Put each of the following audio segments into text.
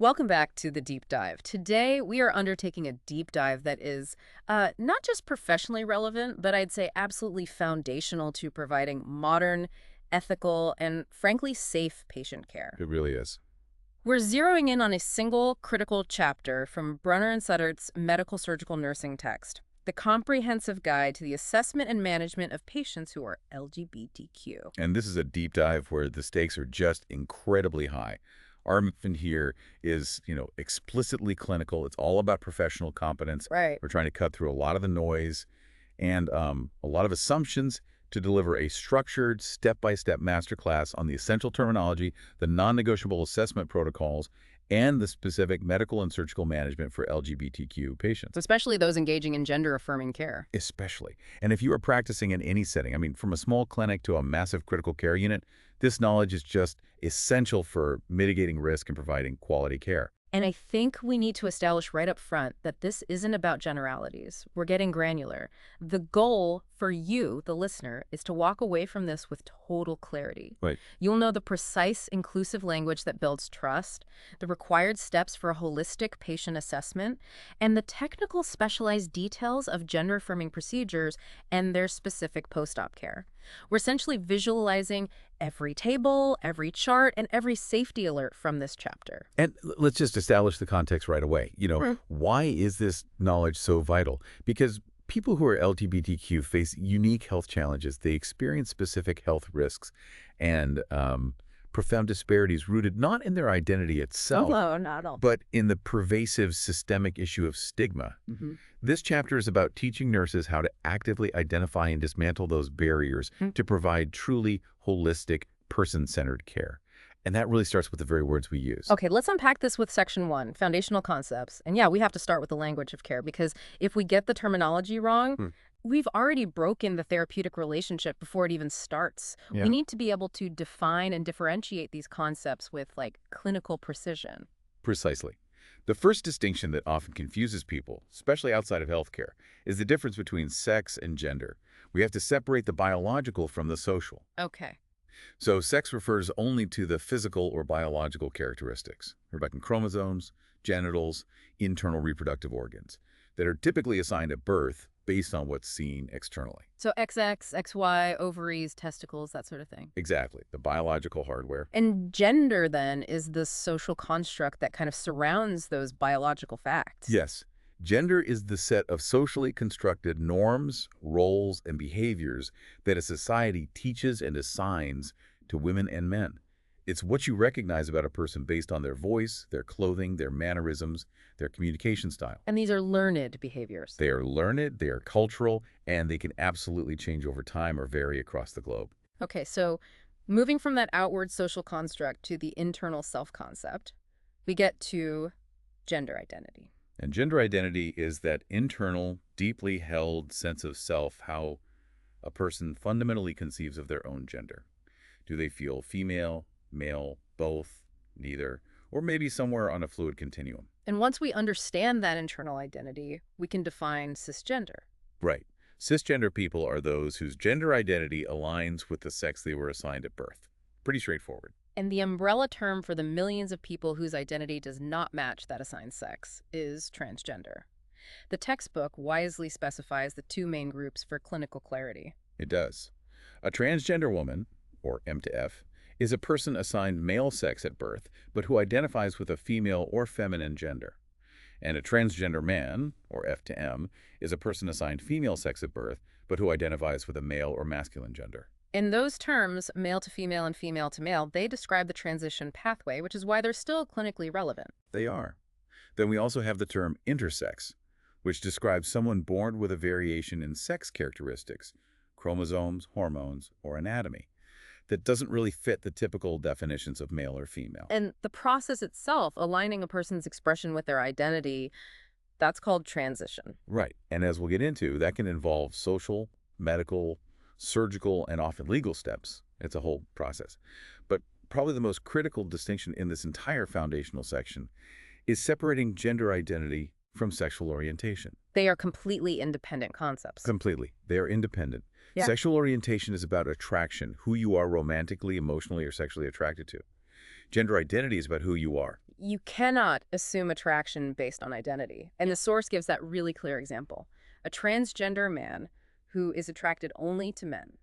Welcome back to the deep dive. Today, we are undertaking a deep dive that is not just professionally relevant, but I'd say absolutely foundational to providing modern, ethical, and frankly safe patient care. It really is. We're zeroing in on a single critical chapter from Brunner and Sutter's medical surgical nursing text, the comprehensive guide to the assessment and management of patients who are LGBTQ. And this is a deep dive where the stakes are just incredibly high. Our mission here is, explicitly clinical. It's all about professional competence. Right. We're trying to cut through a lot of the noise and a lot of assumptions to deliver a structured, step-by-step masterclass on the essential terminology, the non-negotiable assessment protocols, and the specific medical and surgical management for LGBTQ patients. Especially those engaging in gender-affirming care. Especially. And if you are practicing in any setting, from a small clinic to a massive critical care unit, this knowledge is just essential for mitigating risk and providing quality care. And I think we need to establish right up front that this isn't about generalities. We're getting granular. The goal for you, the listener, is to walk away from this with total clarity. Right. You'll know the precise, inclusive language that builds trust, the required steps for a holistic patient assessment, and the technical specialized details of gender-affirming procedures and their specific post-op care. We're essentially visualizing every table, every chart, and every safety alert from this chapter. And let's just establish the context right away. Sure. Why is this knowledge so vital? Because people who are LGBTQ face unique health challenges. They experience specific health risks and profound disparities rooted not in their identity itself, No, not all. but in the pervasive systemic issue of stigma. This chapter is about teaching nurses how to actively identify and dismantle those barriers to provide truly holistic, person-centered care. And that really starts with the very words we use. Okay, let's unpack this with section 1, foundational concepts. And yeah, we have to start with the language of care because if we get the terminology wrong, we've already broken the therapeutic relationship before it even starts. Yeah. We need to be able to define and differentiate these concepts with clinical precision. Precisely. The first distinction that often confuses people, especially outside of healthcare, is the difference between sex and gender. We have to separate the biological from the social. Okay. So sex refers only to the physical or biological characteristics. We're talking chromosomes, genitals, internal reproductive organs that are typically assigned at birth based on what's seen externally. So XX, XY, ovaries, testicles, that sort of thing. Exactly, the biological hardware. And gender, then, is the social construct that kind of surrounds those biological facts. Yes, gender is the set of socially constructed norms, roles, and behaviors that a society teaches and assigns to women and men. It's what you recognize about a person based on their voice, their clothing, their mannerisms, their communication style. And these are learned behaviors. They are learned, they are cultural, and they can absolutely change over time or vary across the globe. Okay, so moving from that outward social construct to the internal self-concept, we get to gender identity. And gender identity is that internal, deeply held sense of self, how a person fundamentally conceives of their own gender. Do they feel female, male, both, neither, or maybe somewhere on a fluid continuum? And once we understand that internal identity, we can define cisgender. Right. Cisgender people are those whose gender identity aligns with the sex they were assigned at birth. Pretty straightforward. And the umbrella term for the millions of people whose identity does not match that assigned sex is transgender. The textbook wisely specifies the two main groups for clinical clarity. It does. A transgender woman, or M to F, is a person assigned male sex at birth, but who identifies with a female or feminine gender. And a transgender man, or F to M, is a person assigned female sex at birth, but who identifies with a male or masculine gender. In those terms, male to female and female to male, they describe the transition pathway, which is why they're still clinically relevant. They are. Then we also have the term intersex, which describes someone born with a variation in sex characteristics, chromosomes, hormones, or anatomy, that doesn't really fit the typical definitions of male or female. And the process itself, aligning a person's expression with their identity, that's called transition. Right. And as we'll get into, that can involve social, medical, surgical, and often legal steps. It's a whole process. But probably the most critical distinction in this entire foundational section is separating gender identity from sexual orientation. They are completely independent concepts. Completely. They are independent. Yeah. Sexual orientation is about attraction, who you are romantically, emotionally, or sexually attracted to. Gender identity is about who you are. You cannot assume attraction based on identity. And the source gives that really clear example. A transgender man who is attracted only to men.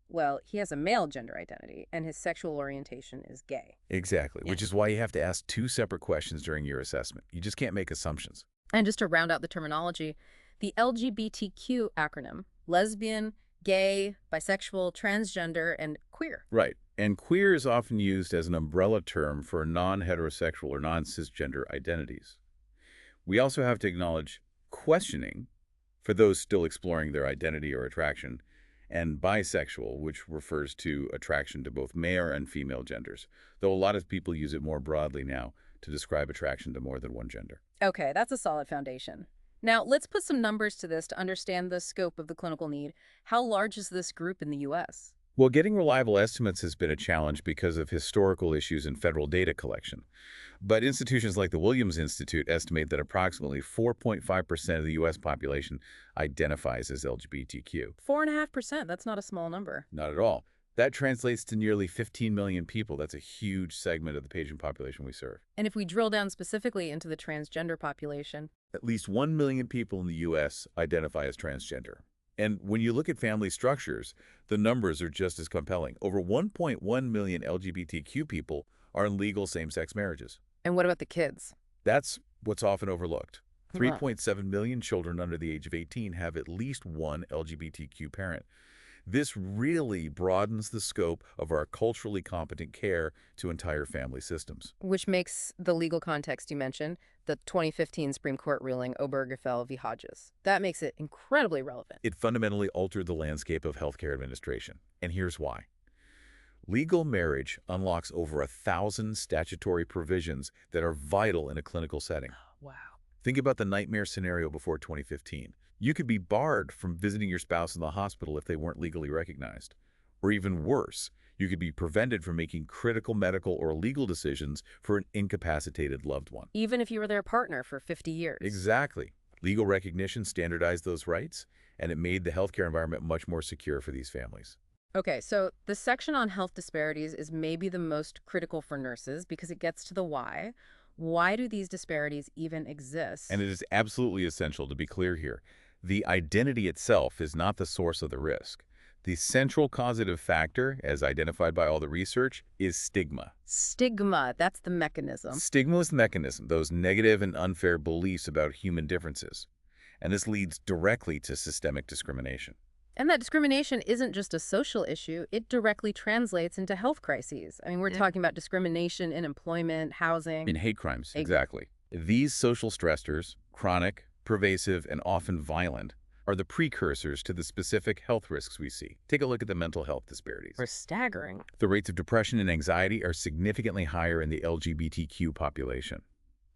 Well, he has a male gender identity, and his sexual orientation is gay. Exactly, which is why you have to ask two separate questions during your assessment. You just can't make assumptions. And just to round out the terminology, the LGBTQ acronym, lesbian, gay, bisexual, transgender, and queer. Right. And queer is often used as an umbrella term for non-heterosexual or non-cisgender identities. We also have to acknowledge questioning for those still exploring their identity or attraction, and bisexual, which refers to attraction to both male and female genders, though a lot of people use it more broadly now to describe attraction to more than one gender. Okay, that's a solid foundation. Now, let's put some numbers to this to understand the scope of the clinical need. How large is this group in the U.S.? Well, getting reliable estimates has been a challenge because of historical issues in federal data collection. But institutions like the Williams Institute estimate that approximately 4.5% of the U.S. population identifies as LGBTQ. 4.5%, that's not a small number. Not at all. That translates to nearly 15 million people. That's a huge segment of the patient population we serve. And if we drill down specifically into the transgender population, At least 1 million people in the U.S. identify as transgender. And when you look at family structures, the numbers are just as compelling. Over 1.1 million LGBTQ people are in legal same-sex marriages. and what about the kids? That's what's often overlooked. Wow. 3.7 million children under the age of 18 have at least one LGBTQ parent. This really broadens the scope of our culturally competent care to entire family systems. Which makes the legal context you mentioned, the 2015 Supreme Court ruling Obergefell v. Hodges, that makes it incredibly relevant. It fundamentally altered the landscape of healthcare administration, and here's why. Legal marriage unlocks over 1,000 statutory provisions that are vital in a clinical setting. Wow. Think about the nightmare scenario before 2015. You could be barred from visiting your spouse in the hospital if they weren't legally recognized. Or even worse, you could be prevented from making critical medical or legal decisions for an incapacitated loved one. Even if you were their partner for 50 years. Exactly. Legal recognition standardized those rights, and it made the healthcare environment much more secure for these families. Okay, so the section on health disparities is maybe the most critical for nurses because it gets to the why. Why do these disparities even exist? And it is absolutely essential to be clear here. The identity itself is not the source of the risk. The central causative factor, as identified by all the research, is stigma. Stigma, that's the mechanism. Stigma is the mechanism, those negative and unfair beliefs about human differences. And this leads directly to systemic discrimination. And that discrimination isn't just a social issue, it directly translates into health crises. I mean, we're talking about discrimination in employment, housing. In hate crimes, exactly. These social stressors, chronic, pervasive, and often violent, are the precursors to the specific health risks we see. Take a look at the mental health disparities. Are staggering. The rates of depression and anxiety are significantly higher in the LGBTQ population.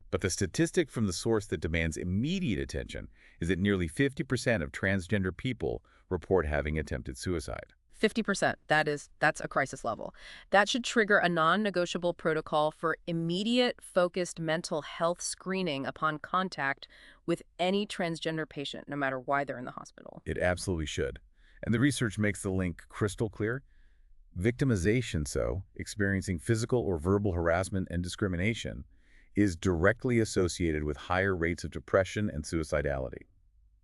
But the statistic from the source that demands immediate attention is that nearly 50% of transgender people report having attempted suicide. 50%, that's a crisis level. That should trigger a non-negotiable protocol for immediate focused mental health screening upon contact with any transgender patient, no matter why they're in the hospital. It absolutely should. And the research makes the link crystal clear. Victimization, experiencing physical or verbal harassment and discrimination, is directly associated with higher rates of depression and suicidality.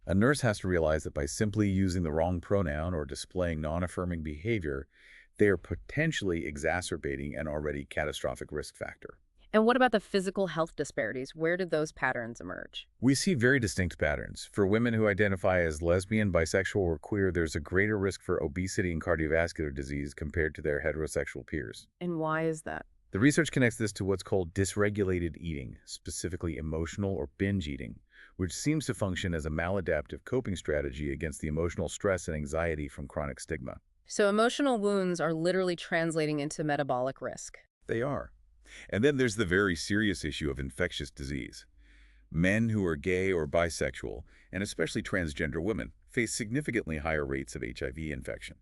A nurse has to realize that by simply using the wrong pronoun or displaying non-affirming behavior, they are potentially exacerbating an already catastrophic risk factor. And what about the physical health disparities? Where did those patterns emerge? We see very distinct patterns. For women who identify as lesbian, bisexual, or queer, there's a greater risk for obesity and cardiovascular disease compared to their heterosexual peers. And why is that? The research connects this to what's called dysregulated eating, specifically emotional or binge eating, which seems to function as a maladaptive coping strategy against the emotional stress and anxiety from chronic stigma. So emotional wounds are literally translating into metabolic risk. They are. And then there's the very serious issue of infectious disease. Men who are gay or bisexual, and especially transgender women, face significantly higher rates of HIV infection.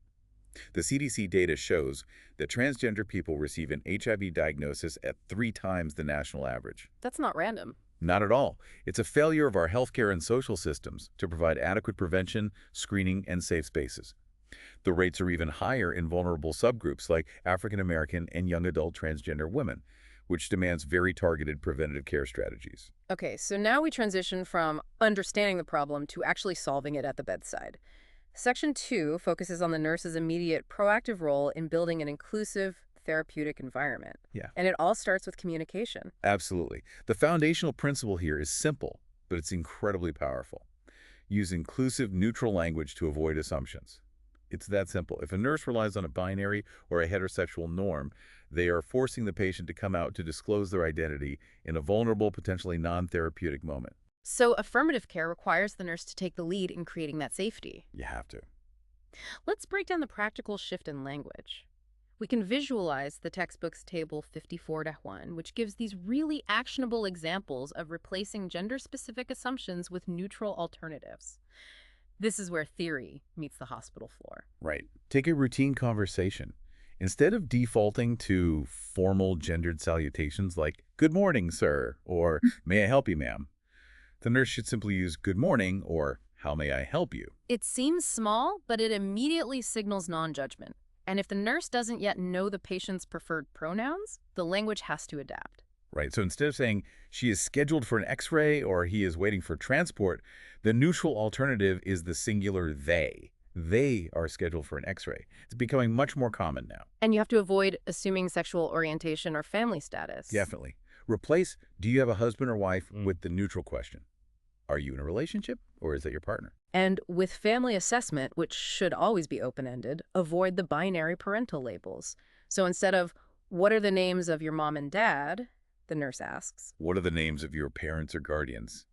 The CDC data shows that transgender people receive an HIV diagnosis at 3 times the national average. That's not random. Not at all. It's a failure of our healthcare and social systems to provide adequate prevention, screening, and safe spaces. The rates are even higher in vulnerable subgroups like African American and young adult transgender women, which demands very targeted preventative care strategies. Okay, so now we transition from understanding the problem to actually solving it at the bedside. Section 2 focuses on the nurse's immediate proactive role in building an inclusive, therapeutic environment. Yeah, And it all starts with communication. absolutely. The foundational principle here is simple, but it's incredibly powerful. Use inclusive, neutral language to avoid assumptions. It's that simple. If a nurse relies on a binary or a heterosexual norm, they are forcing the patient to come out to disclose their identity in a vulnerable, potentially non-therapeutic moment. So affirmative care requires the nurse to take the lead in creating that safety. You have to. Let's break down the practical shift in language. We can visualize the textbook's table 54-1, which gives these really actionable examples of replacing gender-specific assumptions with neutral alternatives. This is where theory meets the hospital floor. Right. Take a routine conversation. Instead of defaulting to formal gendered salutations like, "Good morning, sir," or "May I help you, ma'am?" the nurse should simply use "Good morning" or "How may I help you?" It seems small, but it immediately signals non-judgment. And if the nurse doesn't yet know the patient's preferred pronouns, the language has to adapt. Right. So instead of saying she is scheduled for an x-ray or he is waiting for transport, the neutral alternative is the singular they. They are scheduled for an x-ray. It's becoming much more common now. And you have to avoid assuming sexual orientation or family status. Definitely. Replace "Do you have a husband or wife?" with the neutral question. Are you in a relationship or is that your partner? And with family assessment, which should always be open-ended, avoid the binary parental labels. So instead of, "What are the names of your mom and dad?" the nurse asks, What are the names of your parents or guardians?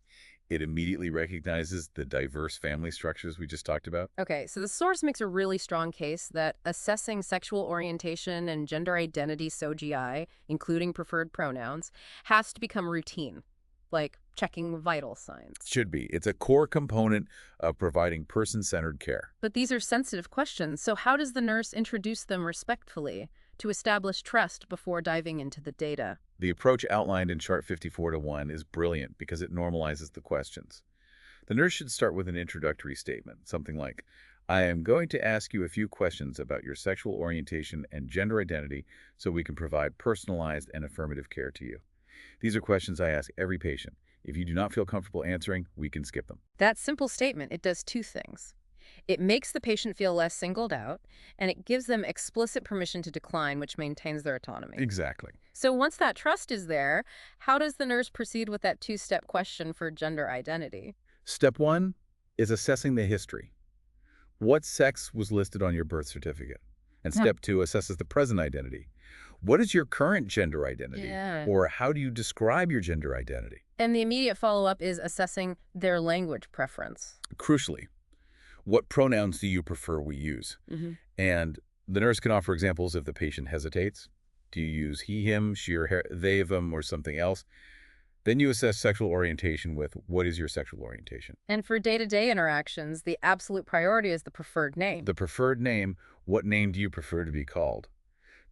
It immediately recognizes the diverse family structures we just talked about. Okay, so the source makes a really strong case that assessing sexual orientation and gender identity SOGI, including preferred pronouns, has to become routine, like checking vital signs. Should be. It's a core component of providing person-centered care. But these are sensitive questions, so how does the nurse introduce them respectfully to establish trust before diving into the data? The approach outlined in Chart 54-1 is brilliant because it normalizes the questions. The nurse should start with an introductory statement, something like, "I am going to ask you a few questions about your sexual orientation and gender identity so we can provide personalized and affirmative care to you. These are questions I ask every patient. If you do not feel comfortable answering, we can skip them." That simple statement, it does two things. It makes the patient feel less singled out, and it gives them explicit permission to decline, which maintains their autonomy. Exactly. So once that trust is there, how does the nurse proceed with that two-step question for gender identity? Step 1 is assessing the history. What sex was listed on your birth certificate? And Yeah. Step 2 assesses the present identity. What is your current gender identity? Yeah. Or how do you describe your gender identity? And the immediate follow-up is assessing their language preference. Crucially, what pronouns do you prefer we use? Mm-hmm. And the nurse can offer examples if the patient hesitates. Do you use he, him, she, or her, they, them, or something else? Then you assess sexual orientation with what is your sexual orientation? And for day-to-day interactions, the absolute priority is the preferred name. The preferred name, what name do you prefer to be called?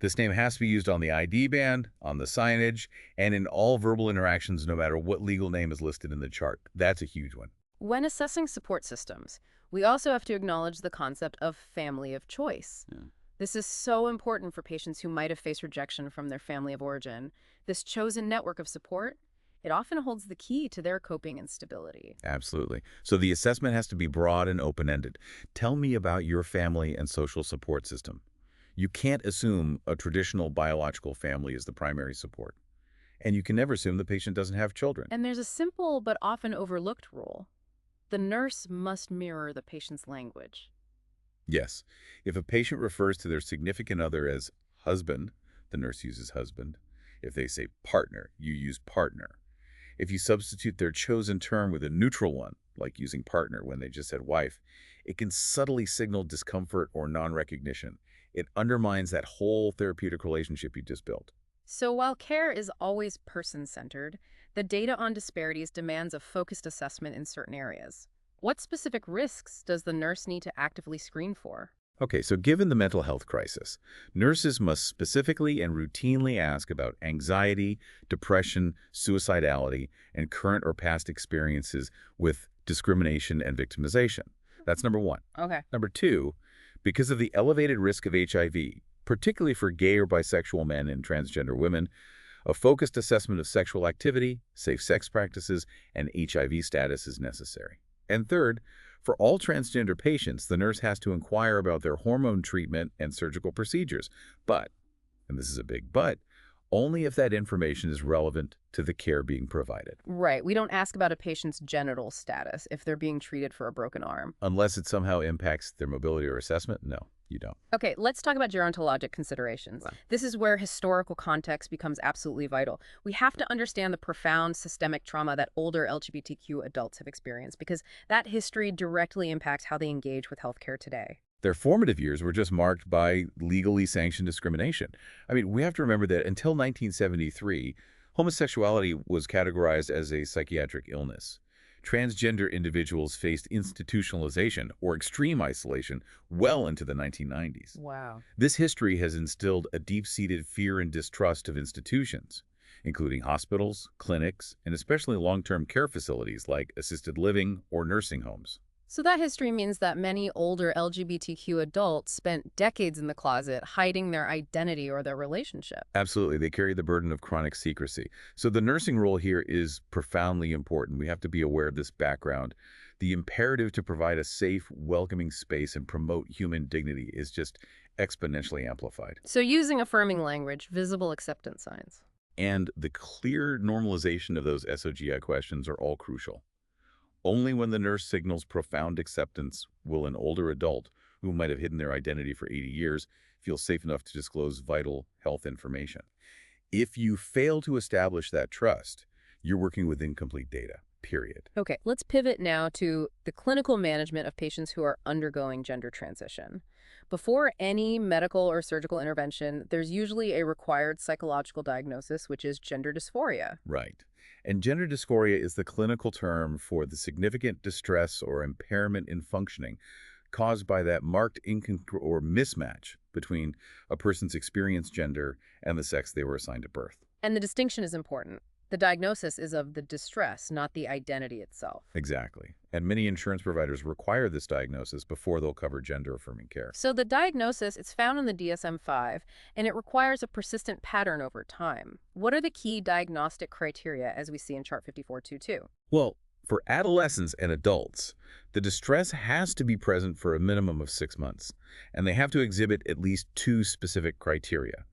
This name has to be used on the ID band, on the signage, and in all verbal interactions no matter what legal name is listed in the chart. That's a huge one. When assessing support systems, we also have to acknowledge the concept of family of choice. Yeah. This is so important for patients who might have faced rejection from their family of origin. This chosen network of support, it often holds the key to their coping and stability. Absolutely. So the assessment has to be broad and open-ended. Tell me about your family and social support system. You can't assume a traditional biological family is the primary support. And you can never assume the patient doesn't have children. And there's a simple but often overlooked rule. The nurse must mirror the patient's language. Yes. If a patient refers to their significant other as husband, the nurse uses husband. If they say partner, you use partner. If you substitute their chosen term with a neutral one, like using partner when they just said wife, it can subtly signal discomfort or non-recognition. It undermines that whole therapeutic relationship you just built. So while care is always person-centered, the data on disparities demands a focused assessment in certain areas. What specific risks does the nurse need to actively screen for? Okay, so given the mental health crisis, nurses must specifically and routinely ask about anxiety, depression, suicidality, and current or past experiences with discrimination and victimization. That's number one. Okay. Number two, because of the elevated risk of HIV, particularly for gay or bisexual men and transgender women, A focused assessment of sexual activity, safe sex practices, and HIV status is necessary. And third, for all transgender patients, the nurse has to inquire about their hormone treatment and surgical procedures. But, and this is a big but, only if that information is relevant to the care being provided. Right. We don't ask about a patient's genital status if they're being treated for a broken arm. Unless it somehow impacts their mobility or assessment, no, you don't. Okay, let's talk about gerontologic considerations. Wow. This is where historical context becomes absolutely vital. We have to understand the profound systemic trauma that older LGBTQ adults have experienced because that history directly impacts how they engage with healthcare today. Their formative years were just marked by legally sanctioned discrimination. I mean, we have to remember that until 1973, homosexuality was categorized as a psychiatric illness. Transgender individuals faced institutionalization or extreme isolation well into the 1990s. Wow. This history has instilled a deep-seated fear and distrust of institutions, including hospitals, clinics, and especially long-term care facilities like assisted living or nursing homes. So that history means that many older LGBTQ adults spent decades in the closet hiding their identity or their relationship. Absolutely. They carry the burden of chronic secrecy. So the nursing role here is profoundly important. We have to be aware of this background. The imperative to provide a safe, welcoming space and promote human dignity is just exponentially amplified. So using affirming language, visible acceptance signs. And the clear normalization of those SOGI questions are all crucial. Only when the nurse signals profound acceptance will an older adult, who might have hidden their identity for 80 years, feel safe enough to disclose vital health information. If you fail to establish that trust, you're working with incomplete data, period. Okay, let's pivot now to the clinical management of patients who are undergoing gender transition. Before any medical or surgical intervention, there's usually a required psychological diagnosis, which is gender dysphoria. Right. And gender dysphoria is the clinical term for the significant distress or impairment in functioning caused by that marked or mismatch between a person's experienced gender and the sex they were assigned at birth. And the distinction is important. The diagnosis is of the distress, not the identity itself. Exactly. And many insurance providers require this diagnosis before they'll cover gender-affirming care. So the diagnosis, it's found in the DSM-5, and it requires a persistent pattern over time. What are the key diagnostic criteria as we see in Chart 5422? Well, for adolescents and adults, the distress has to be present for a minimum of 6 months, and they have to exhibit at least 2 specific criteria.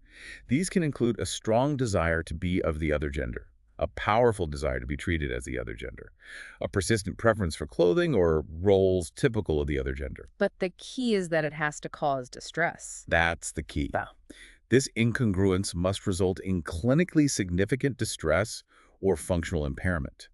These can include a strong desire to be of the other gender, a powerful desire to be treated as the other gender, a persistent preference for clothing or roles typical of the other gender. But the key is that it has to cause distress. That's the key. Wow. This incongruence must result in clinically significant distress or functional impairment.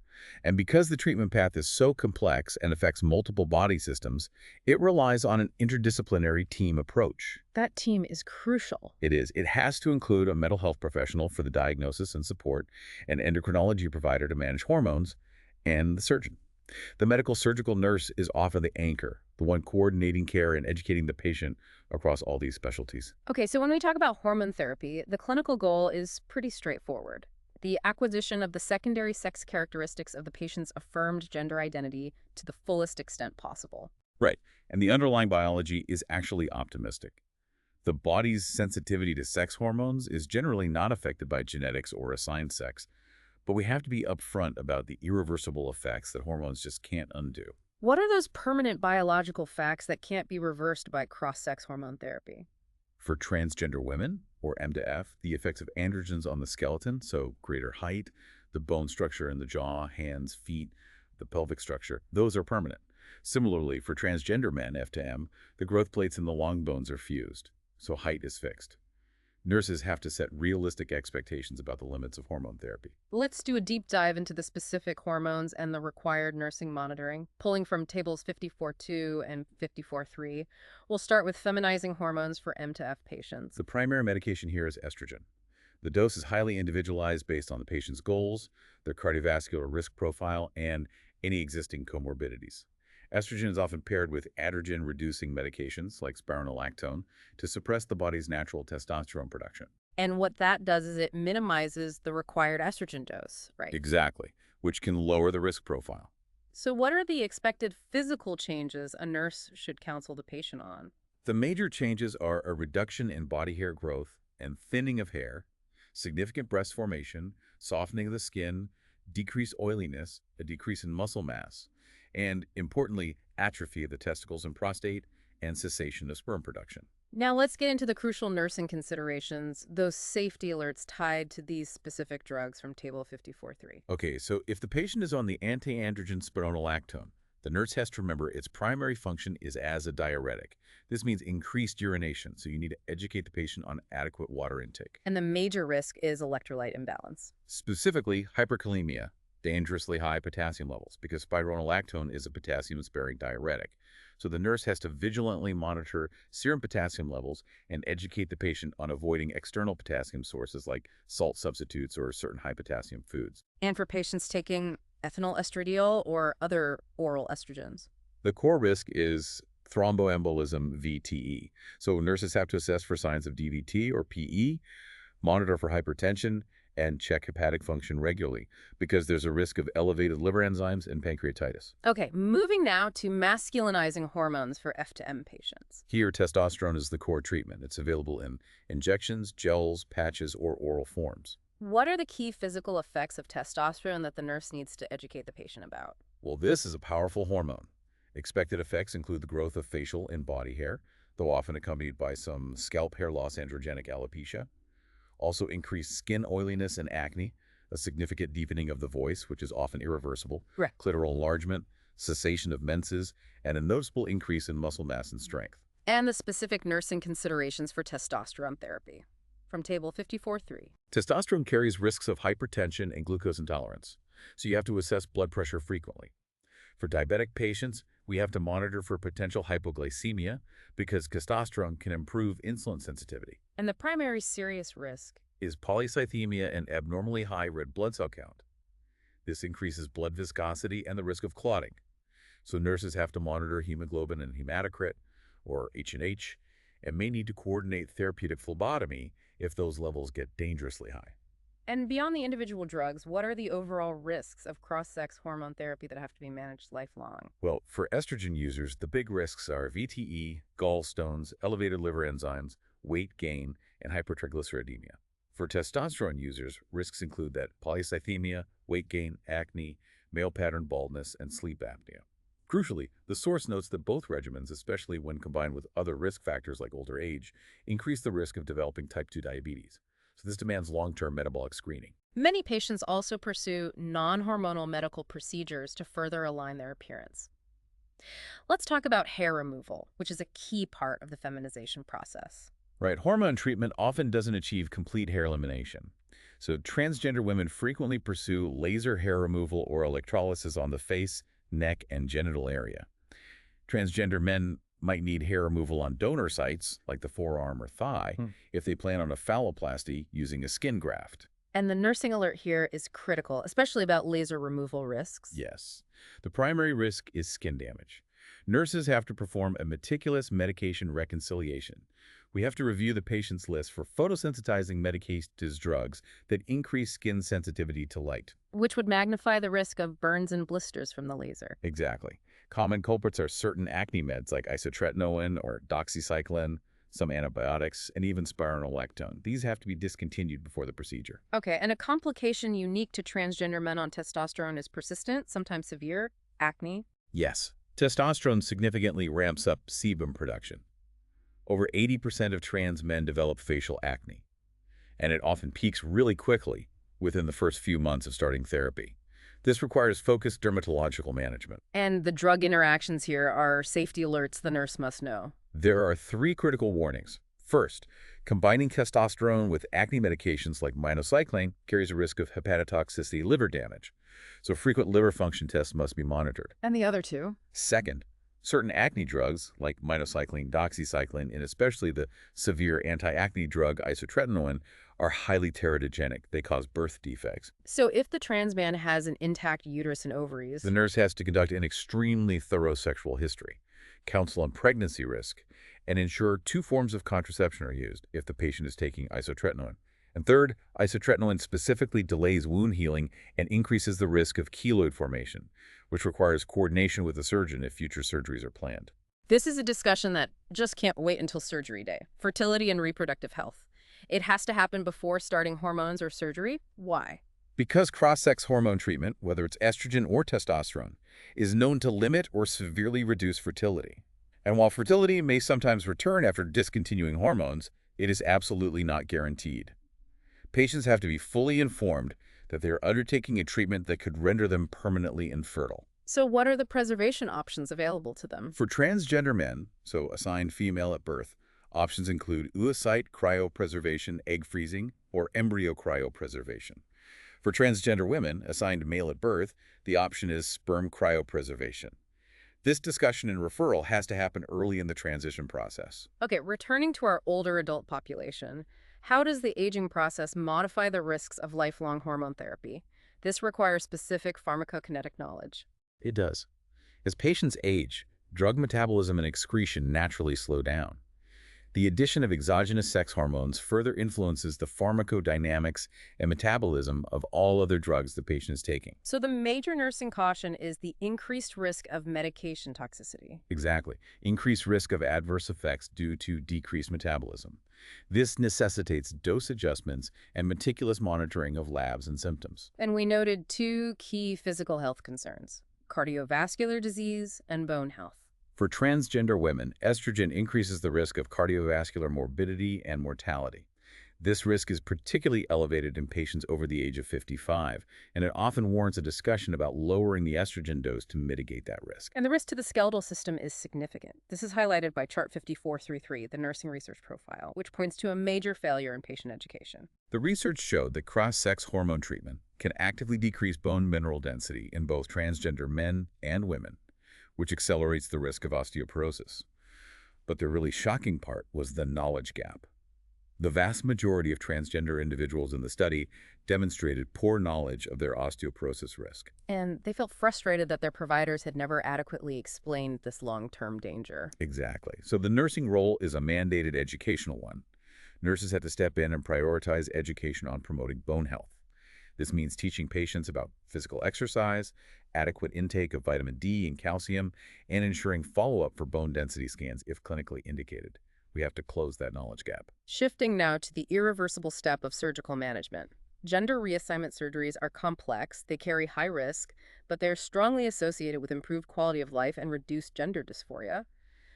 And because the treatment path is so complex and affects multiple body systems, it relies on an interdisciplinary team approach. That team is crucial. It is. It has to include a mental health professional for the diagnosis and support, an endocrinology provider to manage hormones, and the surgeon. The medical surgical nurse is often the anchor, the one coordinating care and educating the patient across all these specialties. Okay, so when we talk about hormone therapy, the clinical goal is pretty straightforward. The acquisition of the secondary sex characteristics of the patient's affirmed gender identity to the fullest extent possible. Right. And the underlying biology is actually optimistic. The body's sensitivity to sex hormones is generally not affected by genetics or assigned sex, but we have to be upfront about the irreversible effects that hormones just can't undo. What are those permanent biological facts that can't be reversed by cross-sex hormone therapy? For transgender women, or M to F, the effects of androgens on the skeleton, so greater height, the bone structure in the jaw, hands, feet, the pelvic structure, those are permanent. Similarly, for transgender men, F to M, the growth plates in the long bones are fused, so height is fixed. Nurses have to set realistic expectations about the limits of hormone therapy. Let's do a deep dive into the specific hormones and the required nursing monitoring, pulling from tables 54.2 and 54.3. We'll start with feminizing hormones for M to F patients. The primary medication here is estrogen. The dose is highly individualized based on the patient's goals, their cardiovascular risk profile, and any existing comorbidities. Estrogen is often paired with androgen-reducing medications like spironolactone to suppress the body's natural testosterone production. And what that does is it minimizes the required estrogen dose, right? Exactly, which can lower the risk profile. So what are the expected physical changes a nurse should counsel the patient on? The major changes are a reduction in body hair growth and thinning of hair, significant breast formation, softening of the skin, decreased oiliness, a decrease in muscle mass, and, importantly, atrophy of the testicles and prostate, and cessation of sperm production. Now let's get into the crucial nursing considerations, those safety alerts tied to these specific drugs from Table 54.3. Okay, so if the patient is on the antiandrogen spironolactone, the nurse has to remember its primary function is as a diuretic. This means increased urination, so you need to educate the patient on adequate water intake. And the major risk is electrolyte imbalance. Specifically, hyperkalemia, dangerously high potassium levels, because spironolactone is a potassium-sparing diuretic. So the nurse has to vigilantly monitor serum potassium levels and educate the patient on avoiding external potassium sources like salt substitutes or certain high potassium foods. And for patients taking ethinyl estradiol or other oral estrogens. The core risk is thromboembolism VTE. So nurses have to assess for signs of DVT or PE, monitor for hypertension, and check hepatic function regularly because there's a risk of elevated liver enzymes and pancreatitis. Okay, moving now to masculinizing hormones for F to M patients. Here, testosterone is the core treatment. It's available in injections, gels, patches, or oral forms. What are the key physical effects of testosterone that the nurse needs to educate the patient about? Well, this is a powerful hormone. Expected effects include the growth of facial and body hair, though often accompanied by some scalp hair loss, androgenic alopecia. Also increased skin oiliness and acne, a significant deepening of the voice, which is often irreversible, Right. clitoral enlargement, cessation of menses, and a noticeable increase in muscle mass and strength. And the specific nursing considerations for testosterone therapy. From Table 54.3. Testosterone carries risks of hypertension and glucose intolerance, so you have to assess blood pressure frequently. For diabetic patients, we have to monitor for potential hypoglycemia because testosterone can improve insulin sensitivity. And the primary serious risk. Is polycythemia and abnormally high red blood cell count. This increases blood viscosity and the risk of clotting. So nurses have to monitor hemoglobin and hematocrit, or H&H, and may need to coordinate therapeutic phlebotomy if those levels get dangerously high. And beyond the individual drugs, what are the overall risks of cross-sex hormone therapy that have to be managed lifelong? Well, for estrogen users, the big risks are VTE, gallstones, elevated liver enzymes, weight gain, and hypertriglyceridemia. For testosterone users, risks include that polycythemia, weight gain, acne, male pattern baldness, and sleep apnea. Crucially, the source notes that both regimens, especially when combined with other risk factors like older age, increase the risk of developing type 2 diabetes. So this demands long-term metabolic screening. Many patients also pursue non-hormonal medical procedures to further align their appearance. Let's talk about hair removal, which is a key part of the feminization process. Right, hormone treatment often doesn't achieve complete hair elimination. So transgender women frequently pursue laser hair removal or electrolysis on the face, neck, and genital area. Transgender men might need hair removal on donor sites, like the forearm or thigh, if they plan on a phalloplasty using a skin graft. And the nursing alert here is critical, especially about laser removal risks. Yes. The primary risk is skin damage. Nurses have to perform a meticulous medication reconciliation. We have to review the patient's list for photosensitizing medicated drugs that increase skin sensitivity to light. Which would magnify the risk of burns and blisters from the laser. Exactly. Common culprits are certain acne meds like isotretinoin or doxycycline, some antibiotics, and even spironolactone. These have to be discontinued before the procedure. Okay, and a complication unique to transgender men on testosterone is persistent, sometimes severe, acne. Yes. Testosterone significantly ramps up sebum production. Over 80% of trans men develop facial acne, and it often peaks really quickly within the first few months of starting therapy. This requires focused dermatological management. And the drug interactions here are safety alerts the nurse must know. There are 3 critical warnings. First, combining testosterone with acne medications like minocycline carries a risk of hepatotoxicity liver damage, so frequent liver function tests must be monitored. And the other two? Second, certain acne drugs like minocycline, doxycycline, and especially the severe anti-acne drug isotretinoin are highly teratogenic. They cause birth defects. So if the trans man has an intact uterus and ovaries, The nurse has to conduct an extremely thorough sexual history, counsel on pregnancy risk, and ensure 2 forms of contraception are used if the patient is taking isotretinoin. And third, isotretinoin specifically delays wound healing and increases the risk of keloid formation, which requires coordination with the surgeon if future surgeries are planned. this is a discussion that just can't wait until surgery day. Fertility and reproductive health. It has to happen before starting hormones or surgery? Why? Because cross-sex hormone treatment, whether it's estrogen or testosterone, is known to limit or severely reduce fertility. And while fertility may sometimes return after discontinuing hormones, it is absolutely not guaranteed. Patients have to be fully informed that they are undertaking a treatment that could render them permanently infertile. So what are the preservation options available to them? For transgender men, so assigned female at birth, options include oocyte cryopreservation, egg freezing, or embryo cryopreservation. For transgender women, assigned male at birth, the option is sperm cryopreservation. This discussion and referral has to happen early in the transition process. Okay, returning to our older adult population, how does the aging process modify the risks of lifelong hormone therapy? This requires specific pharmacokinetic knowledge. It does. As patients age, drug metabolism and excretion naturally slow down. The addition of exogenous sex hormones further influences the pharmacodynamics and metabolism of all other drugs the patient is taking. So the major nursing caution is the increased risk of medication toxicity. Exactly. Increased risk of adverse effects due to decreased metabolism. This necessitates dose adjustments and meticulous monitoring of labs and symptoms. And we noted two key physical health concerns: cardiovascular disease and bone health. For transgender women, estrogen increases the risk of cardiovascular morbidity and mortality. This risk is particularly elevated in patients over the age of 55, and it often warrants a discussion about lowering the estrogen dose to mitigate that risk. And the risk to the skeletal system is significant. This is highlighted by Chart 5433, the nursing research profile, which points to a major failure in patient education. The research showed that cross-sex hormone treatment can actively decrease bone mineral density in both transgender men and women, which accelerates the risk of osteoporosis. But the really shocking part was the knowledge gap. The vast majority of transgender individuals in the study demonstrated poor knowledge of their osteoporosis risk. And they felt frustrated that their providers had never adequately explained this long-term danger. Exactly. So the nursing role is a mandated educational one. Nurses have to step in and prioritize education on promoting bone health. This means teaching patients about physical exercise, adequate intake of vitamin D and calcium, and ensuring follow-up for bone density scans if clinically indicated. We have to close that knowledge gap. Shifting now to the irreversible step of surgical management. Gender reassignment surgeries are complex, they carry high risk, but they're strongly associated with improved quality of life and reduced gender dysphoria.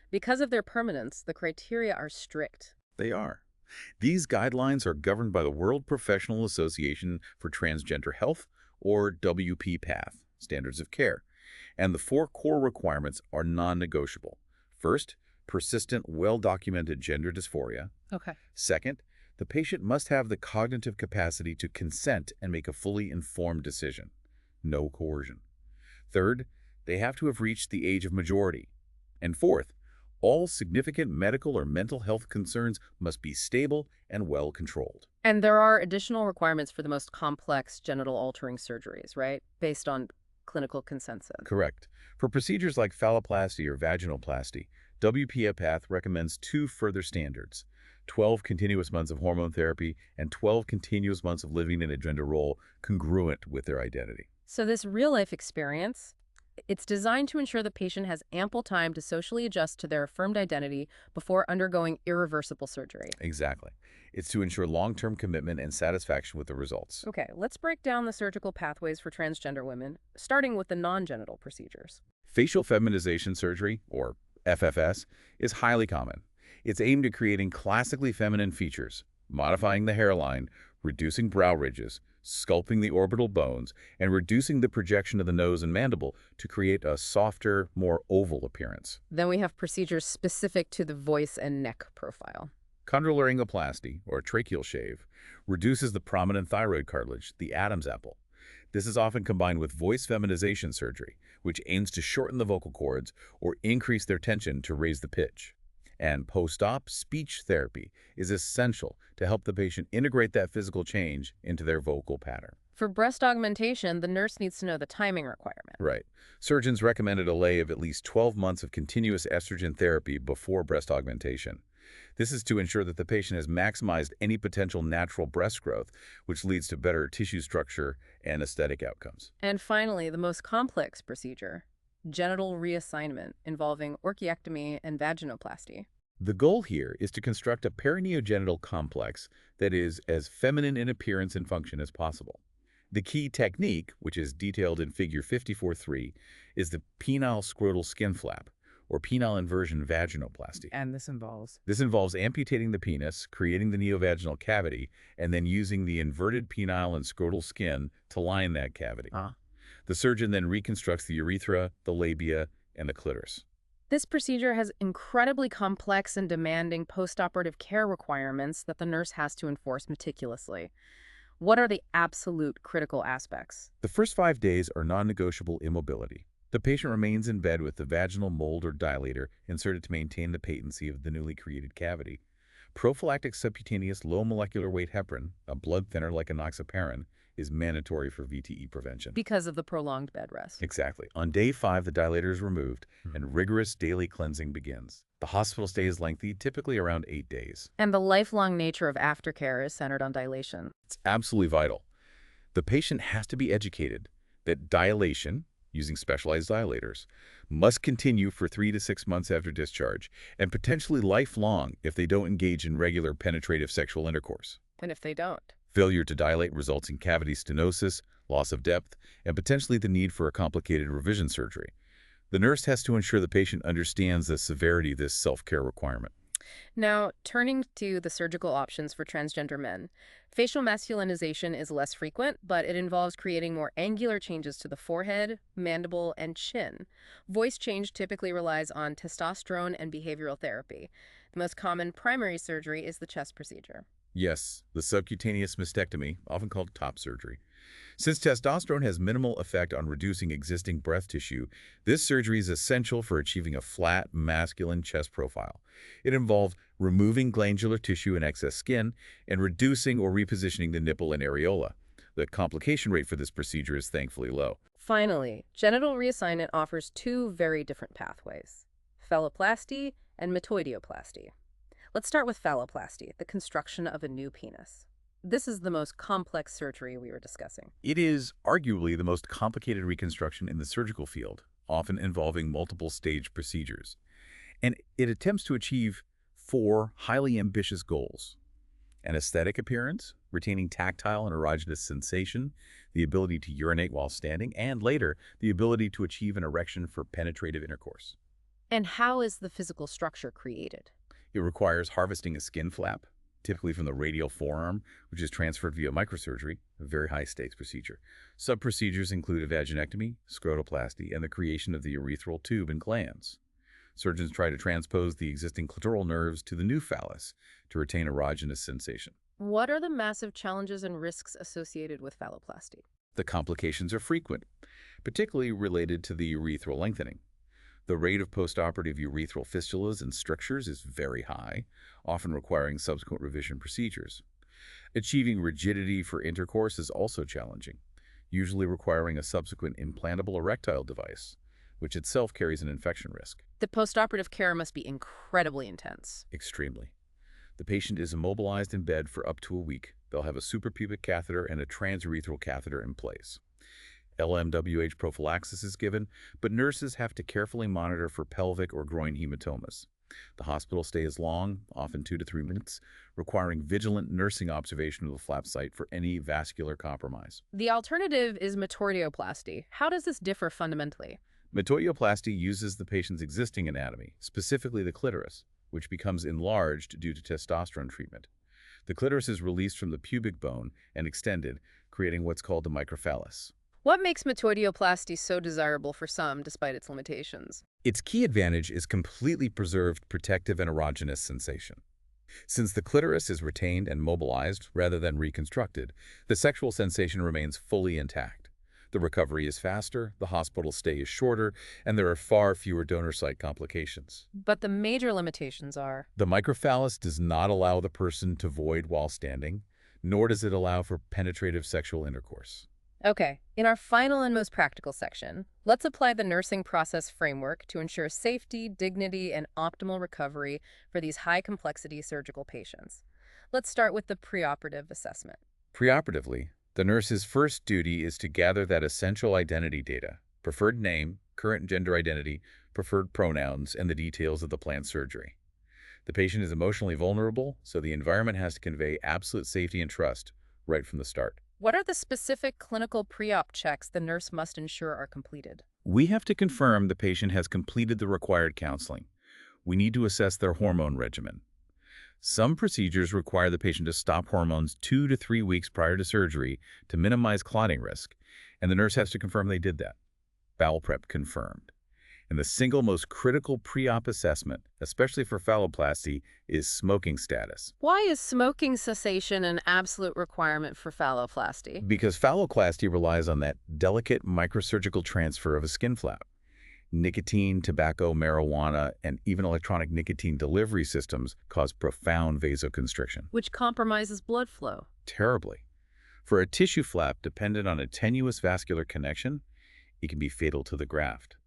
Because of their permanence, the criteria are strict. They are. These guidelines are governed by the World Professional Association for Transgender Health, or WPPATH, Standards of Care, and the four core requirements are non-negotiable. First, persistent, well-documented gender dysphoria. Okay. Second, the patient must have the cognitive capacity to consent and make a fully informed decision. No coercion. Third, they have to have reached the age of majority. And fourth, all significant medical or mental health concerns must be stable and well controlled. And there are additional requirements for the most complex genital-altering surgeries, right? Based on clinical consensus. Correct. For procedures like phalloplasty or vaginoplasty, WPAPATH recommends two further standards: 12 continuous months of hormone therapy and 12 continuous months of living in a gender role congruent with their identity. So this real-life experience, it's designed to ensure the patient has ample time to socially adjust to their affirmed identity before undergoing irreversible surgery. Exactly. It's to ensure long-term commitment and satisfaction with the results. Okay, let's break down the surgical pathways for transgender women, starting with the non-genital procedures. Facial feminization surgery, or FFS, is highly common. It's aimed at creating classically feminine features, modifying the hairline, reducing brow ridges, sculpting the orbital bones, and reducing the projection of the nose and mandible to create a softer, more oval appearance. Then we have procedures specific to the voice and neck profile. Chondrolaryngoplasty, or tracheal shave, reduces the prominent thyroid cartilage, the Adam's apple. This is often combined with voice feminization surgery, which aims to shorten the vocal cords or increase their tension to raise the pitch. And post-op speech therapy is essential to help the patient integrate that physical change into their vocal pattern. For breast augmentation, the nurse needs to know the timing requirement. Right. Surgeons recommend a delay of at least 12 months of continuous estrogen therapy before breast augmentation. This is to ensure that the patient has maximized any potential natural breast growth, which leads to better tissue structure and aesthetic outcomes. And finally, the most complex procedure, genital reassignment, involving orchiectomy and vaginoplasty. The goal here is to construct a perineogenital complex that is as feminine in appearance and function as possible. The key technique, which is detailed in Figure 54.3, is the penile scrotal skin flap, or penile inversion vaginoplasty. And this involves. This involves amputating the penis, creating the neovaginal cavity, and then using the inverted penile and scrotal skin to line that cavity. The surgeon then reconstructs the urethra, the labia, and the clitoris. This procedure has incredibly complex and demanding postoperative care requirements that the nurse has to enforce meticulously. What are the absolute critical aspects? The first 5 days are non-negotiable immobility. The patient remains in bed with the vaginal mold or dilator inserted to maintain the patency of the newly created cavity. Prophylactic subcutaneous low molecular weight heparin, a blood thinner like enoxaparin, is mandatory for VTE prevention. Because of the prolonged bed rest. Exactly. On day 5, the dilator is removed and rigorous daily cleansing begins. The hospital stay is lengthy, typically around 8 days. And the lifelong nature of aftercare is centered on dilation. It's absolutely vital. The patient has to be educated that dilation, using specialized dilators, must continue for 3 to 6 months after discharge, and potentially lifelong if they don't engage in regular penetrative sexual intercourse. And if they don't? Failure to dilate results in cavity stenosis, loss of depth, and potentially the need for a complicated revision surgery. The nurse has to ensure the patient understands the severity of this self-care requirement. Now, turning to the surgical options for transgender men, facial masculinization is less frequent, but it involves creating more angular changes to the forehead, mandible, and chin. Voice change typically relies on testosterone and behavioral therapy. The most common primary surgery is the chest procedure. Yes, the subcutaneous mastectomy, often called top surgery. Since testosterone has minimal effect on reducing existing breast tissue, this surgery is essential for achieving a flat, masculine chest profile. It involves removing glandular tissue and excess skin and reducing or repositioning the nipple and areola. The complication rate for this procedure is thankfully low. Finally, genital reassignment offers two very different pathways: phalloplasty and metoidioplasty. Let's start with phalloplasty, the construction of a new penis. This is the most complex surgery we were discussing. It is arguably the most complicated reconstruction in the surgical field, often involving multiple stage procedures. And it attempts to achieve 4 highly ambitious goals: an aesthetic appearance, retaining tactile and erogenous sensation, the ability to urinate while standing, and later, the ability to achieve an erection for penetrative intercourse. And how is the physical structure created? It requires harvesting a skin flap, typically from the radial forearm, which is transferred via microsurgery, a very high-stakes procedure. Sub-procedures include a vaginectomy, scrotoplasty, and the creation of the urethral tube and glands. Surgeons try to transpose the existing clitoral nerves to the new phallus to retain erogenous sensation. What are the massive challenges and risks associated with phalloplasty? The complications are frequent, particularly related to the urethral lengthening. The rate of postoperative urethral fistulas and strictures is very high, often requiring subsequent revision procedures. Achieving rigidity for intercourse is also challenging, usually requiring a subsequent implantable erectile device, which itself carries an infection risk. The postoperative care must be incredibly intense. Extremely. The patient is immobilized in bed for up to a week. They'll have a suprapubic catheter and a transurethral catheter in place. LMWH prophylaxis is given, but nurses have to carefully monitor for pelvic or groin hematomas. The hospital stay is long, often 2 to 3 minutes, requiring vigilant nursing observation of the flap site for any vascular compromise. The alternative is metoidioplasty. How does this differ fundamentally? Metoidioplasty uses the patient's existing anatomy, specifically the clitoris, which becomes enlarged due to testosterone treatment. The clitoris is released from the pubic bone and extended, creating what's called the microphallus. What makes metoidioplasty so desirable for some, despite its limitations? Its key advantage is completely preserved protective and erogenous sensation. Since the clitoris is retained and mobilized rather than reconstructed, the sexual sensation remains fully intact. The recovery is faster, the hospital stay is shorter, and there are far fewer donor site complications. But the major limitations are... The microphallus does not allow the person to void while standing, nor does it allow for penetrative sexual intercourse. Okay, in our final and most practical section, let's apply the nursing process framework to ensure safety, dignity, and optimal recovery for these high-complexity surgical patients. Let's start with the preoperative assessment. Preoperatively, the nurse's first duty is to gather that essential identity data: preferred name, current gender identity, preferred pronouns, and the details of the planned surgery. The patient is emotionally vulnerable, so the environment has to convey absolute safety and trust right from the start. What are the specific clinical pre-op checks the nurse must ensure are completed? We have to confirm the patient has completed the required counseling. We need to assess their hormone regimen. Some procedures require the patient to stop hormones 2 to 3 weeks prior to surgery to minimize clotting risk, and the nurse has to confirm they did that. Bowel prep confirmed. And the single most critical pre-op assessment, especially for phalloplasty, is smoking status. Why is smoking cessation an absolute requirement for phalloplasty? Because phalloplasty relies on that delicate microsurgical transfer of a skin flap. Nicotine, tobacco, marijuana, and even electronic nicotine delivery systems cause profound vasoconstriction. Which compromises blood flow. Terribly. For a tissue flap dependent on a tenuous vascular connection, it can be fatal to the graft.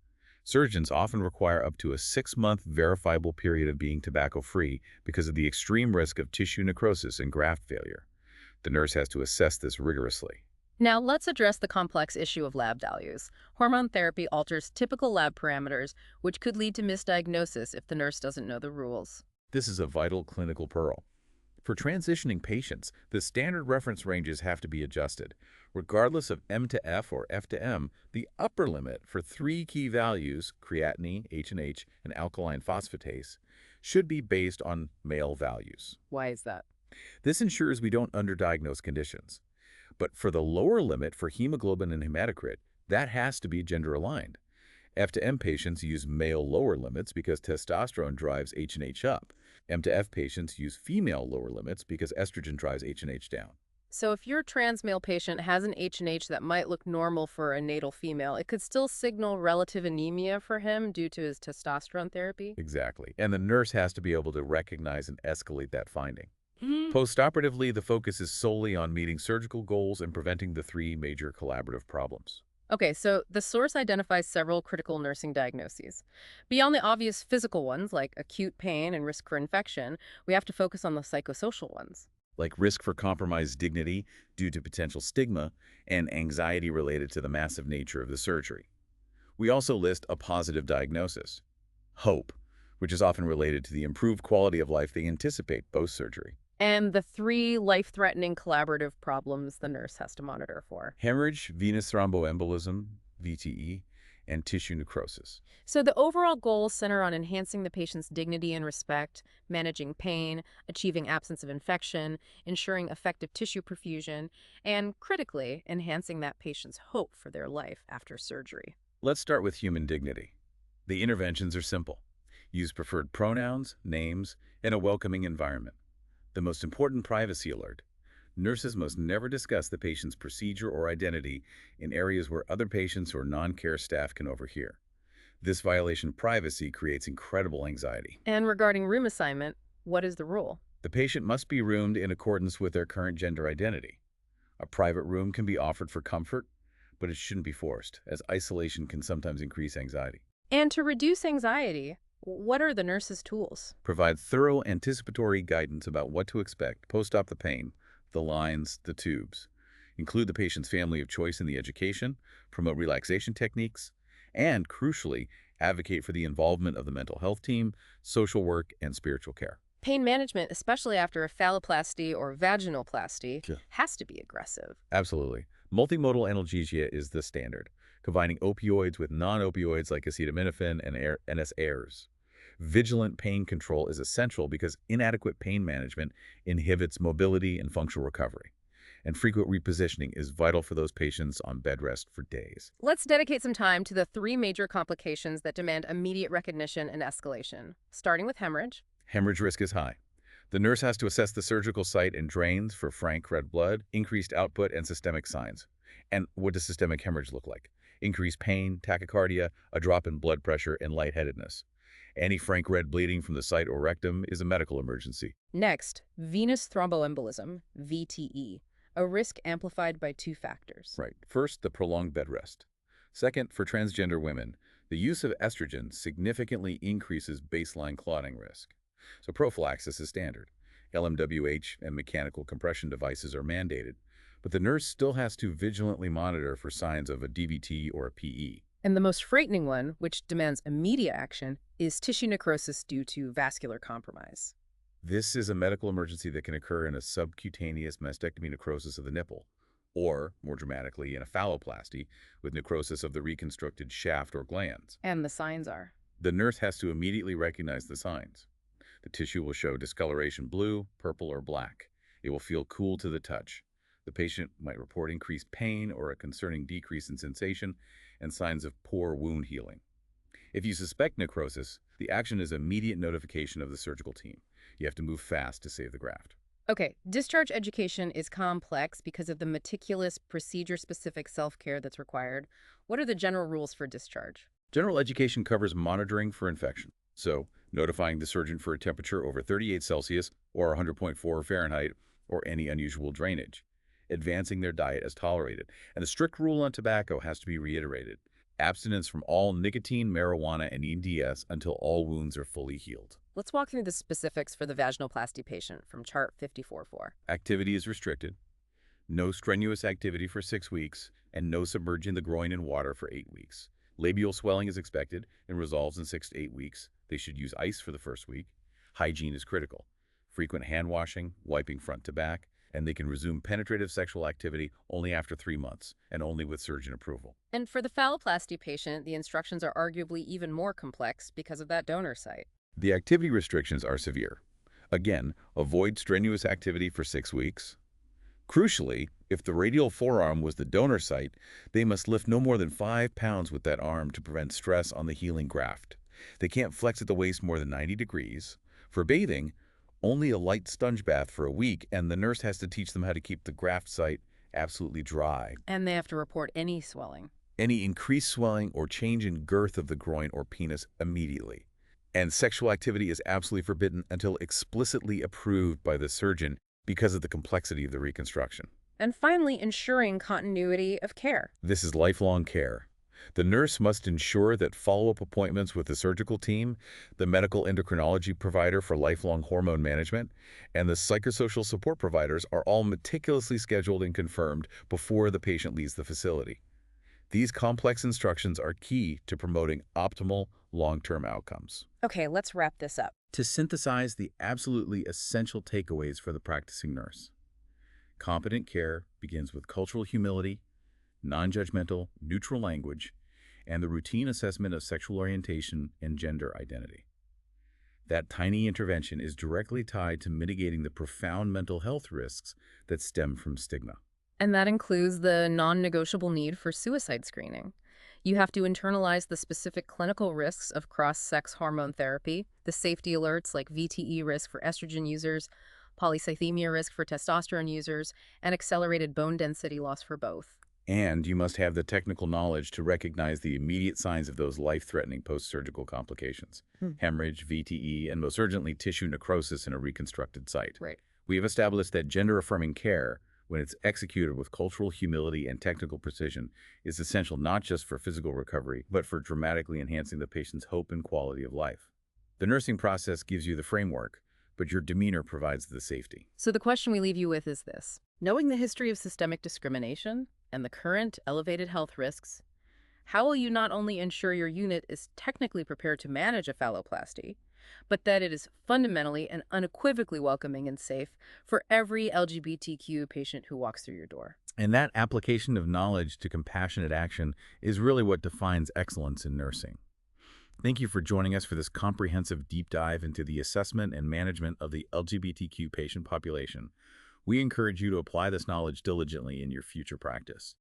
Surgeons often require up to a 6-month verifiable period of being tobacco-free because of the extreme risk of tissue necrosis and graft failure. The nurse has to assess this rigorously. Now let's address the complex issue of lab values. Hormone therapy alters typical lab parameters, which could lead to misdiagnosis if the nurse doesn't know the rules. This is a vital clinical pearl. For transitioning patients, the standard reference ranges have to be adjusted. Regardless of M to F or F to M, the upper limit for 3 key values, creatinine, H&H, and alkaline phosphatase, should be based on male values. Why is that? This ensures we don't underdiagnose conditions. But for the lower limit for hemoglobin and hematocrit, that has to be gender-aligned. F to M patients use male lower limits because testosterone drives H&H up. M to F patients use female lower limits because estrogen drives H&H down. So if your trans male patient has an H&H that might look normal for a natal female, it could still signal relative anemia for him due to his testosterone therapy? Exactly. And the nurse has to be able to recognize and escalate that finding. Postoperatively, the focus is solely on meeting surgical goals and preventing the 3 major collaborative problems. Okay, so the source identifies several critical nursing diagnoses. Beyond the obvious physical ones, like acute pain and risk for infection, we have to focus on the psychosocial ones. Like risk for compromised dignity due to potential stigma and anxiety related to the massive nature of the surgery. We also list a positive diagnosis, hope, which is often related to the improved quality of life they anticipate post-surgery. And the 3 life-threatening collaborative problems the nurse has to monitor for. Hemorrhage, venous thromboembolism, VTE, and tissue necrosis. So the overall goals center on enhancing the patient's dignity and respect, managing pain, achieving absence of infection, ensuring effective tissue perfusion, and critically, enhancing that patient's hope for their life after surgery. Let's start with human dignity. The interventions are simple. Use preferred pronouns, names, and a welcoming environment. The most important privacy alert. Nurses must never discuss the patient's procedure or identity in areas where other patients or non-care staff can overhear. This violation of privacy creates incredible anxiety. And regarding room assignment, what is the rule? The patient must be roomed in accordance with their current gender identity. A private room can be offered for comfort, but it shouldn't be forced, as isolation can sometimes increase anxiety. And to reduce anxiety, what are the nurse's tools? Provide thorough anticipatory guidance about what to expect, post-op the pain, the lines, the tubes. Include the patient's family of choice in the education, promote relaxation techniques, and, crucially, advocate for the involvement of the mental health team, social work, and spiritual care. Pain management, especially after a phalloplasty or vaginoplasty, Sure. has to be aggressive. Absolutely. Multimodal analgesia is the standard, combining opioids with non-opioids like acetaminophen and NSAIDs. Vigilant pain control is essential because inadequate pain management inhibits mobility and functional recovery. And frequent repositioning is vital for those patients on bed rest for days. Let's dedicate some time to the 3 major complications that demand immediate recognition and escalation, starting with hemorrhage. Hemorrhage risk is high. The nurse has to assess the surgical site and drains for frank red blood, increased output, and systemic signs. And what does systemic hemorrhage look like? Increased pain, tachycardia, a drop in blood pressure, and lightheadedness. Any frank red bleeding from the site or rectum is a medical emergency. Next, venous thromboembolism, VTE, a risk amplified by 2 factors. Right. First, the prolonged bed rest. Second, for transgender women, the use of estrogen significantly increases baseline clotting risk. So prophylaxis is standard. LMWH and mechanical compression devices are mandated, but the nurse still has to vigilantly monitor for signs of a DVT or a PE. And the most frightening one, which demands immediate action, Is tissue necrosis due to vascular compromise? This is a medical emergency that can occur in a subcutaneous mastectomy necrosis of the nipple, or, more dramatically, in a phalloplasty with necrosis of the reconstructed shaft or glands. And the signs are? The nurse has to immediately recognize the signs. The tissue will show discoloration blue, purple, or black. It will feel cool to the touch. The patient might report increased pain or a concerning decrease in sensation and signs of poor wound healing. If you suspect necrosis, the action is immediate notification of the surgical team. You have to move fast to save the graft. Okay, discharge education is complex because of the meticulous, procedure-specific self-care that's required. What are the general rules for discharge? General education covers monitoring for infection, so notifying the surgeon for a temperature over 38 Celsius or 100.4 Fahrenheit or any unusual drainage, advancing their diet as tolerated, and the strict rule on tobacco has to be reiterated. Abstinence from all nicotine, marijuana, and EDS until all wounds are fully healed. Let's walk through the specifics for the vaginoplasty patient from chart 54.4. Activity is restricted, no strenuous activity for 6 weeks, and no submerging the groin in water for 8 weeks. Labial swelling is expected and resolves in 6 to 8 weeks. They should use ice for the first week. Hygiene is critical. Frequent hand washing, wiping front to back, and they can resume penetrative sexual activity only after 3 months and only with surgeon approval. And for the phalloplasty patient, the instructions are arguably even more complex because of that donor site. The activity restrictions are severe. Again, avoid strenuous activity for 6 weeks. Crucially, if the radial forearm was the donor site, they must lift no more than 5 pounds with that arm to prevent stress on the healing graft. They can't flex at the waist more than 90 degrees. For bathing, only a light sponge bath for a week, and the nurse has to teach them how to keep the graft site absolutely dry. And they have to report any swelling. Any increased swelling or change in girth of the groin or penis immediately. And sexual activity is absolutely forbidden until explicitly approved by the surgeon because of the complexity of the reconstruction. And finally, ensuring continuity of care. This is lifelong care. The nurse must ensure that follow-up appointments with the surgical team, the medical endocrinology provider for lifelong hormone management, and the psychosocial support providers are all meticulously scheduled and confirmed before the patient leaves the facility. These complex instructions are key to promoting optimal long-term outcomes. Okay, let's wrap this up. To synthesize the absolutely essential takeaways for the practicing nurse. Competent care begins with cultural humility, non-judgmental, neutral language, and the routine assessment of sexual orientation and gender identity. That tiny intervention is directly tied to mitigating the profound mental health risks that stem from stigma. And that includes the non-negotiable need for suicide screening. You have to internalize the specific clinical risks of cross-sex hormone therapy, the safety alerts like VTE risk for estrogen users, polycythemia risk for testosterone users, and accelerated bone density loss for both. And you must have the technical knowledge to recognize the immediate signs of those life-threatening post-surgical complications, hemorrhage, VTE, and most urgently tissue necrosis in a reconstructed site. Right. We have established that gender-affirming care, when it's executed with cultural humility and technical precision, is essential not just for physical recovery, but for dramatically enhancing the patient's hope and quality of life. The nursing process gives you the framework, but your demeanor provides the safety. So the question we leave you with is this. Knowing the history of systemic discrimination and the current elevated health risks, how will you not only ensure your unit is technically prepared to manage a phalloplasty, but that it is fundamentally and unequivocally welcoming and safe for every LGBTQ patient who walks through your door? And that application of knowledge to compassionate action is really what defines excellence in nursing. Thank you for joining us for this comprehensive deep dive into the assessment and management of the LGBTQ patient population. We encourage you to apply this knowledge diligently in your future practice.